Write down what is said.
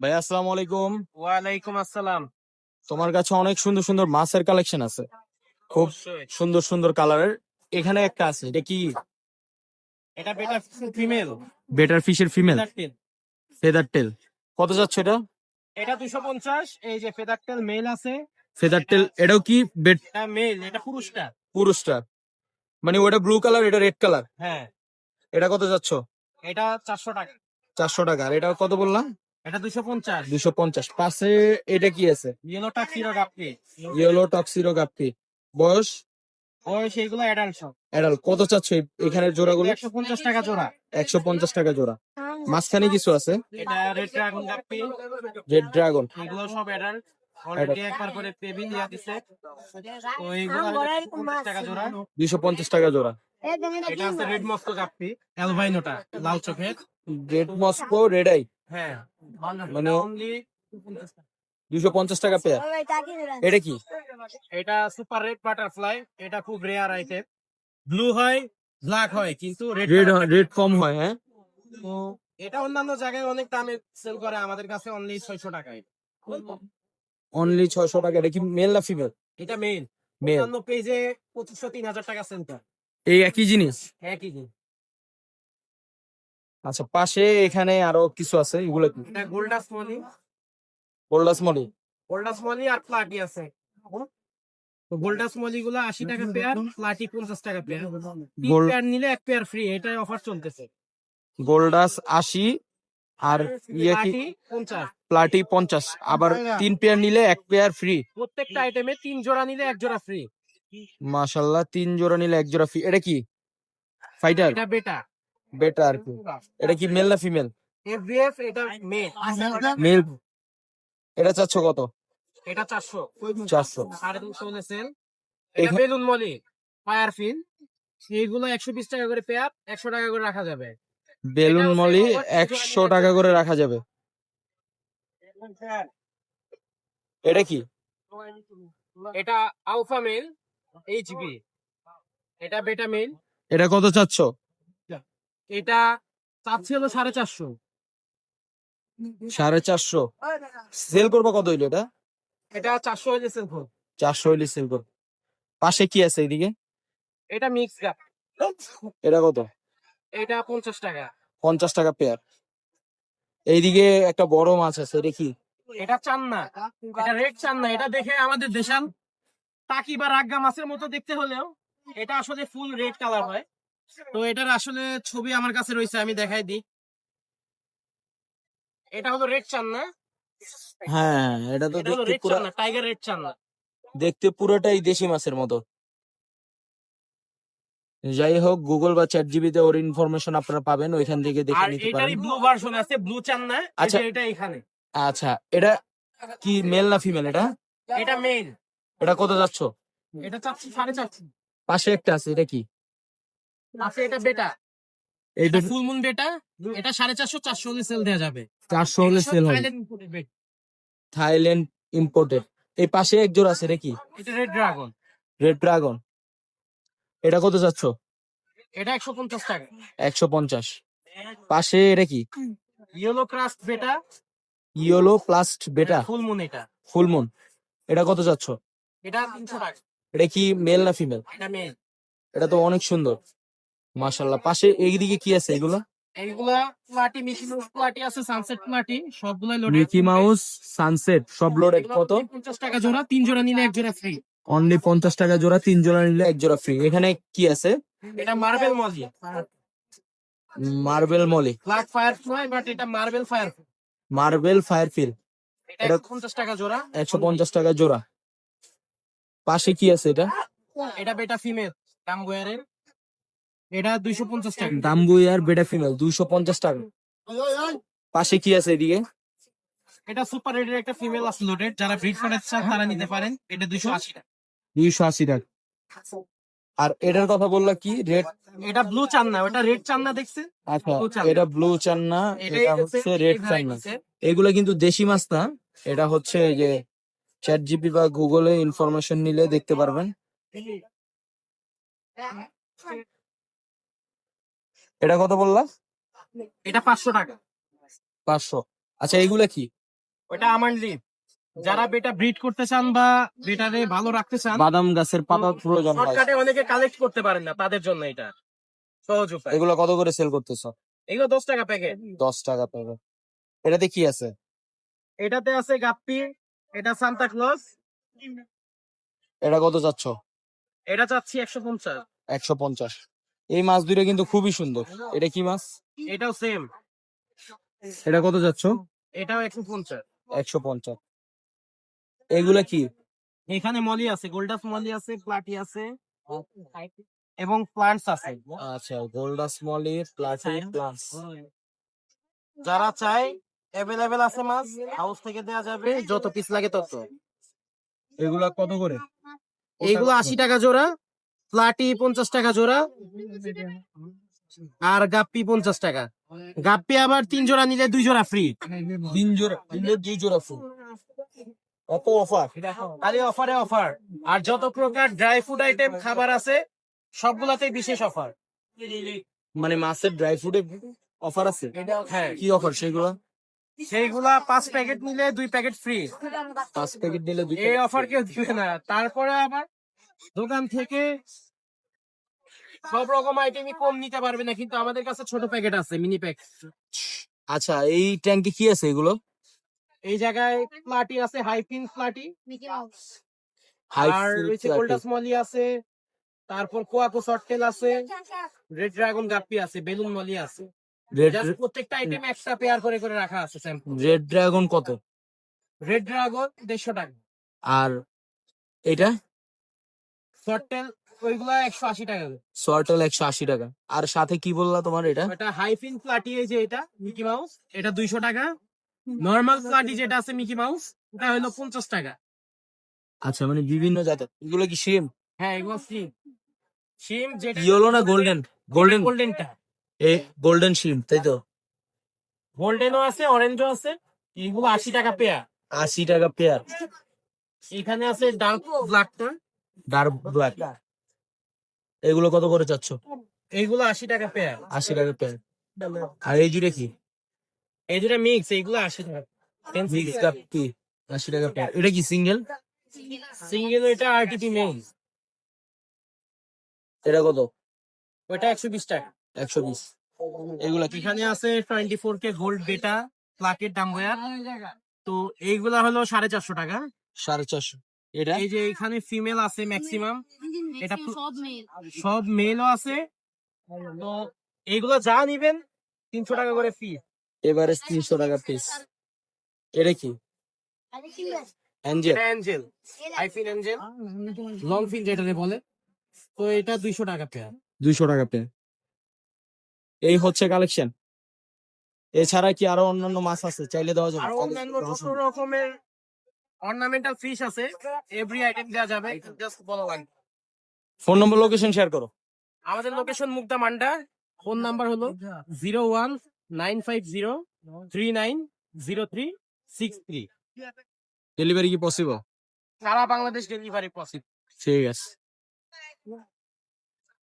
ভাই আসসালামু আলাইকুম। ওয়ালাইকুম আসসালাম। তোমার কাছে অনেক সুন্দর সুন্দর মাছের কালেকশন আছে, খুব অবশ্যই। সুন্দর সুন্দর কালারের। এখানে একটা আছে, এটা কি? এটা বেটা ফিমেল। বেটার ফিশের ফিমেল, ফেদার টেল। ফেদার টেল। কত যাচ্ছে এটা? এটা 250। এই যে ফেদার টেল মেল আছে। ফেদার টেল এটাও কি এটা মেল, এটা পুরুষটা। পুরুষটা? মানে ওটা ব্লু কালার, এটা রেড কালার। হ্যাঁ, এটা কত যাচ্ছ? এটা 400 টাকা। 400 টাকা। আর এটা কত বললাম? এটা 250। 250। পাশে এটা কি আছে? Yellow tuxedo guppy. Yellow tuxedo guppy. বয়স? ওই সেইগুলো অ্যাডাল্ট সব। এডাল। কত চাচ্ছ এখানে জোড়াগুলো? 150 টাকা জোড়া। 150 টাকা জোড়া। মাঝখানে কিছু আছে, এটা red dragon guppy. Red dragon. এগুলো সব অ্যাডাল্ট। অলরেডি একবার করে বেবি দিয়া দিছে। তো এইগুলো 250 টাকা জোড়া। 250 টাকা জোড়া। এটা আছে রেড মস্কো গাপ্পি, অ্যালবাইনোটা, লাল চোখের। Red Moscow, red eye. হ্যাঁ, মানে অনলি 250 টাকা পেয়ার। এটা কি? এটা সুপার রেড বাটারফ্লাই। এটা খুব রেয়ার আইটেম। ব্লু হয়, ব্ল্যাক হয়, কিন্তু রেড রেড রেড কম হয়, হ্যাঁ। তো এটা অন্যান্য জায়গায় অনেক দামে সেল করে, আমাদের কাছে অনলি 600 টাকায়। অনলি 600 টাকা। এটা কি মেল না ফিমেল? এটা মেইন। মেল। অন্যান্য পেজে 2500-3000 টাকা সেল করে। এই একই জিনিস। একই দিন। আচ্ছা, পাশে এখানে আরো কিছু আছে, এগুলো কি? এটা গোল্ডাস মলি। গোল্ডাস মলি। গোল্ডাস মলি আর প্লাটি আছে। তো গোল্ডাস মলি গুলো 80 টাকা পেয়ার, প্লাটি 50 টাকা পেয়ার। তিন গোল্ড পেয়ার নিলে এক পেয়ার ফ্রি, এটাই অফার চলতেছে। গোল্ডাস 80। আর ইয়ে কি? প্লাটি 50। প্লাটি 50। আবার 3 পেয়ার নিলে 1 পেয়ার ফ্রি। প্রত্যেকটা আইটেমে 3 জোড়া নিলে 1 জোড়া ফ্রি। মাশাল্লাহ, 3 জোড়া নিলে 1 জোড়া ফ্রি। এটা কি? ফাইটার? এটা বেটা। বেটা আর কি। এটা কি মেল না ফিমেল? এফবিএফ। এটা মেল। মেল। এটা চাচ্ছ কত? এটা 400। 400। 350 হলে সেল। এটা বেলুন মলি, ফায়ার ফিন। এইগুলো 120 টাকা করে পেয়ার, 100 টাকা করে রাখা যাবে। বেলুন মলি 100 টাকা করে রাখা যাবে। এটা কি? এটা আলফা মেল, এইচবি। এটা বেটা মেল। এটা কত চাচ্ছ? এটা চাচ্ছি হলো 450। 450। সেল করবো কত হইলো এটা? এটা 400 হলে সেল করব। 400 হইলে সেল করবো। পাশে কি আছে এদিকে? এটা মিক্স গাপ। এটা কত? এটা 50 টাকা। 50 টাকা পেয়ার। এইদিকে একটা বড় মাছ আছে, এটা কি? এটা চান্না। এটা রেড চান্না। এটা দেখে আমাদের দেশাল টাকি বা রাগগা মাছের মতো দেখতে হলেও এটা আসলে ফুল রেড কালার হয়। তো এটার আসলে ছবি আমার কাছে রয়েছে, আমি দেখাই দিই। এটা হলো রেড চান্না। হ্যাঁ, এটা তো এটা হলো দেখতে রেড পুরো, চান্না, টাইগার রেড চান্না। দেখতে পুরোটাই দেশি মাছের মতো। যাই হোক, গুগল বা চ্যাট জিবিতে ওর ইনফরমেশন আপনারা পাবেন, ওইখান থেকে দেখে আর নিতে পারেন। এটারই ব্লু ভার্সন আছে, ব্লু চান্না। আচ্ছা। এটা এখানে। আচ্ছা, এটা কি মেল না ফিমেল এটা? এটা মেল। এটা কত যাচ্ছ? এটা চাচ্ছি 450। পাশে একটা আছে, এটা কি? আছে এটা বেটা। এই এটা ফুল মুন বেটা। এটা 450, 400 হলে সেল দেওয়া যাবে। 400 হলে সেল হবে। Thailand imported. এই পাশে এক জোড়া আছে, এটা কি? এটা রেড ড্রাগন। Red dragon. এটা কত যাচ্ছ? এটা 150 টাকা। 150। পাশে এটা কি? ইয়েলো ক্রাস্ট বেটা। ইয়েলো প্লাস্ট বেটা। ফুল মুন এটা। Full moon. এটা কত যাচ্ছ? এটা 300 টাকা। এটা কি মেল না ফিমেল? এটা মেল। এটা তো অনেক সুন্দর, মাশাল্লাহ। পাশে এইদিকে কি আছে এগুলো? এইগুলা প্লাটি, মিকি মাউস প্লাটি আছে, সানসেট প্লাটি, সবগুলাই লোডেড। মিকি মাউস, সানসেট সব লোডেড। কত? 50 টাকা জোড়া, 3 জোড়া নিলে 1 জোড়া ফ্রি। অনলি 50 টাকা জোড়া, 3 জোড়া নিলে 1 জোড়া ফ্রি। এখানে কি আছে? এটা marble molly. Marble molly. Black firefly, but এটা মার্বেল ফায়ার। মার্বেল ফায়ারফিল। এটা 50 টাকা জোড়া। 150 টাকা জোড়া। পাশে কি আছে এটা? এটা বেটা ফিমেল, ডামগোয়ারের। এটা 250 টাকা। দাম্বুয়ার বেটা ফিমেল, 250 টাকা। পাশে কি আছে এদিকে? এটা সুপার রেডের একটা ফিমেল আছে লোডেড, যারা ব্রিড করাতে চান তারা নিতে পারেন। এটা 280 টাকা। 280 টাকা। আর এটার কথা বললা কি? রেড। এটা ব্লু চান্না, ওটা রেড চান্না দেখছে। আচ্ছা, Blue চান্না। এটা ব্লু চান্না, এটা হচ্ছে রেড চান্না। এগুলা কিন্তু দেশি মাছ না, এটা হচ্ছে এই যে চ্যাট জিপি বা গুগলে ইনফরমেশন নিলে দেখতে পারবেন। এটা কত বললা? এটা 500 টাকা। 500। আচ্ছা, এগুলা কি? ওটা আমার লিভ। যারা বেটা ব্রিড করতে চান বা বেটারে ভালো রাখতে চান, বাদাম গাছের পাতা প্রয়োজন হয়। শর্টকাটে অনেকে কালেক্ট করতে পারেন না, তাদের জন্য এটা সহজ উপায়। এগুলো কত করে সেল করতেছো? এগুলো 10 টাকা প্যাকেট। 10 টাকা পাবে। এটাতে কি আছে? এটাতে আছে গাপ্পি, এটা সান্তা ক্লজ, এটা কত চাচ্ছ? এটা চাচ্ছি 150। 150। এই মাছ দুটো কিন্তু খুবই সুন্দর। এটা কি মাছ? এটাও সেম, এটা কত যাচ্ছ? এটাও 150। 150। এগুলা কি? এখানে মলি আছে, গোল্ডাস মলি আছে, প্লাটি আছে এবং প্লান্টস আছে। আচ্ছা, গোল্ডাস মলি, প্লাটি, প্লান্স। যারা চায় অ্যাভেলেবেল আছে মাছ, হাউস থেকে দেওয়া যাবে, যত পিস লাগে তত। এগুলা কত করে? এইগুলো 80 টাকা জোড়া, প্লাটি 50 টাকা জোড়া, আর গাপ্পি 50 টাকা। গাপ্পি আবার 3 জোড়া নিলে 2 জোড়া ফ্রি। 3 জোড়া নিলে 2 জোড়া ফুল। কত অফার? খালি অফারে অফার। আর যত প্রকার ড্রাই ফুড আইটেম খাবার আছে সবগুলাতেই বিশেষ অফার। মানে মাছের ড্রাই ফ্রুটে অফার আছে? হ্যাঁ, কি অফার সেগুলো? সেইগুলা 5 প্যাকেট নিলে 2 প্যাকেট ফ্রি। 5 প্যাকেট নিলে 2 এই অফার কেউ দিবে না। তারপরে আবার দোকান থেকে সব রকম আইটেমই কম নিতে পারবে না, কিন্তু আমাদের কাছে ছোট প্যাকেট আছে, মিনি প্যাক। আচ্ছা, এই ট্যাঙ্কে কি আছে এগুলো? এই জায়গায় প্লাটি আছে, হাইফিন প্লাটি, হাই আর রয়েছে গোল্ডাস মলি আছে, তারপর কোয়াকো সটটেল আছে, রেড ড্রাগন গাপ্পি আছে, বেলুন মলি আছে। Just প্রত্যেকটা আইটেম একটা পেয়ার করে করে রাখা আছে স্যাম্পল। রেড ড্রাগন কত? রেড ড্রাগন 150 টাকা, আর এটা সটটেল ওইগুলা 180 টাকা। সোয়ার্টেল 180 টাকা। আর সাথে কি বললা তোমার এটা? এটা হাইফিন প্লাটি, এই যে এটা মিকি মাউস, এটা 200 টাকা। নরমাল প্লাটি যেটা আছে মিকি মাউস, এটা হলো 50 টাকা। আচ্ছা, মানে বিভিন্ন জাতের। এগুলো কি সেম? হ্যাঁ, এগুলো সিম। সিম যেটা ইয়েলো না গোল্ডেন? গোল্ডেন, গোল্ডেনটা, এই গোল্ডেন শিম, তাই তো? গোল্ডেনও আছে, অরেঞ্জও আছে। এগুলো 80 টাকা পেয়ার। 80 টাকা পেয়ার। এখানে আছে ডার্ক ব্ল্যাকটা, ডার্ক ব্ল্যাক। এগুলো কত করে চাচ্ছ? এইগুলো 80 টাকা পেয়ার। 80 টাকা পেয়ার। আর এই জুড়ে কি? এই দুটা মিক্স, এইগুলো 80 টাকা। মিক্স কাপ কি? 80 টাকা পেয়ার। এটা কি সিঙ্গেল? সিঙ্গেল এটা আরটিপি মেইন, এটা কত? ওটা 120 টাকা। 120। এগুলা কি? এখানে আছে 24K গোল্ড বেটা প্লাকেট ডাম্বয়ার, তো এইগুলা হলো 450 টাকা। 450। এটা এই যে এখানে ফিমেল আছে ম্যাক্সিমাম, এটা সব মেল। সব মেলও আছে। তো এইগুলো যা নিবেন 300 টাকা করে ফি। এভারেজ 300 টাকা পিস। এটা কি? অ্যাঞ্জেল। অ্যাঞ্জেল, আইফিন অ্যাঞ্জেল, লং ফিন যেটাকে বলে, তো এটা 200 টাকা পেয়ার। 200 টাকা পেয়ার। এই হচ্ছে কালেকশন। এছাড়া কি আরো অন্যান্য মাছ আছে? চাইলে দেওয়া যাবে? আর অন্যান্য যত রকমের অর্নামেন্টাল ফিশ আছে, এভরি আইটেম দেওয়া যাবে, জাস্ট বলা লাগবে। ফোন নম্বর, লোকেশন শেয়ার করো। আমাদের লোকেশন মুগদা মান্ডা, ফোন নাম্বার হলো 01950390363। ডেলিভারি কি পসিবল? সারা বাংলাদেশ ডেলিভারি পসিবল। ঠিক আছে।